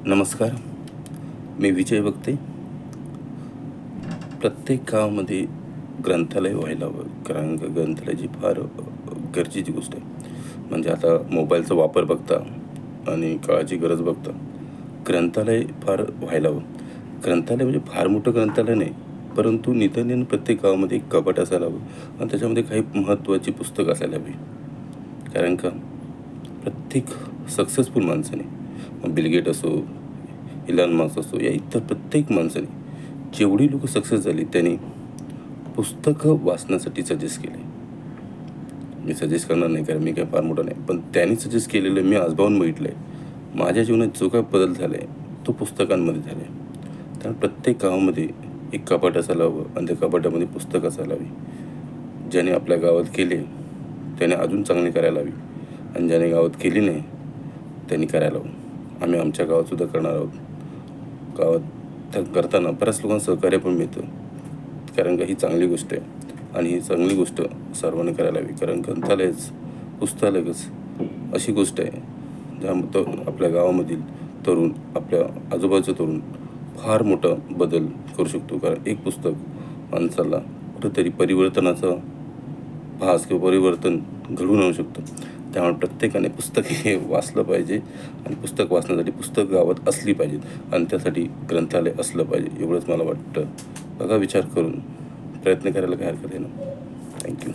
नमस्कार. मी विजय बघते. प्रत्येक गावामध्ये ग्रंथालय व्हायला हवं, कारण ग्रंथालयाची फार गरजेची गोष्ट आहे. म्हणजे आता मोबाईलचा वापर बघता आणि काळाची गरज बघता ग्रंथालय फार व्हायला हवं. ग्रंथालय म्हणजे फार मोठं ग्रंथालय नाही, परंतु नितळेने प्रत्येक गावामध्ये एक कपाट असायला हवं आणि त्याच्यामध्ये काही महत्त्वाची पुस्तकं असायला हवी. कारण का प्रत्येक सक्सेसफुल माणसाने, मग बिल गेट असो, इलॉन मस्क असो, या इतर प्रत्येक माणसाने, जेवढी लोकं सक्सेस झाली त्यांनी पुस्तकं वाचण्यासाठी सजेस्ट केले. मी सजेस्ट करणार नाही, कारण मी काही फार मोठा नाही, पण त्यांनी सजेस्ट केलेलं मी आजमावून बघितलं आहे. माझ्या जीवनात जो काय बदल झाला आहे तो पुस्तकांमध्ये झाला आहे. कारण प्रत्येक गावामध्ये एक कपाट असायला हवं आणि त्या कपाटामध्ये पुस्तकं असायला हवी. ज्याने आपल्या गावात केले त्याने अजून चांगली करायला हवी, आणि ज्याने गावात केली नाही त्यांनी करायला हवं. आम्ही आमच्या गावातसुद्धा करणार आहोत. गावात त्या करताना बऱ्याच लोकांना सहकार्य पण मिळतं, कारण का ही चांगली गोष्ट आहे आणि ही चांगली गोष्ट सर्वांनी करायला हवी. कारण ग्रंथालयच, पुस्तकालयच अशी गोष्ट आहे ज्यामध्ये आपल्या गावामधील तरुण, आपल्या आजूबाजूचा तरुण फार मोठा बदल करू शकतो. कारण एक पुस्तक माणसाला कुठंतरी परिवर्तनाचा भास किंवा परिवर्तन घडवून आणू शकतं. त्यामुळे प्रत्येकाने पुस्तक हे वाचलं पाहिजे आणि पुस्तक वाचण्यासाठी पुस्तक गावात असली पाहिजेत आणि त्यासाठी ग्रंथालय असलं पाहिजे, एवढंच मला वाटतं. बघा, विचार करून प्रयत्न करायला काही हरकत आहे ना. थँक्यू.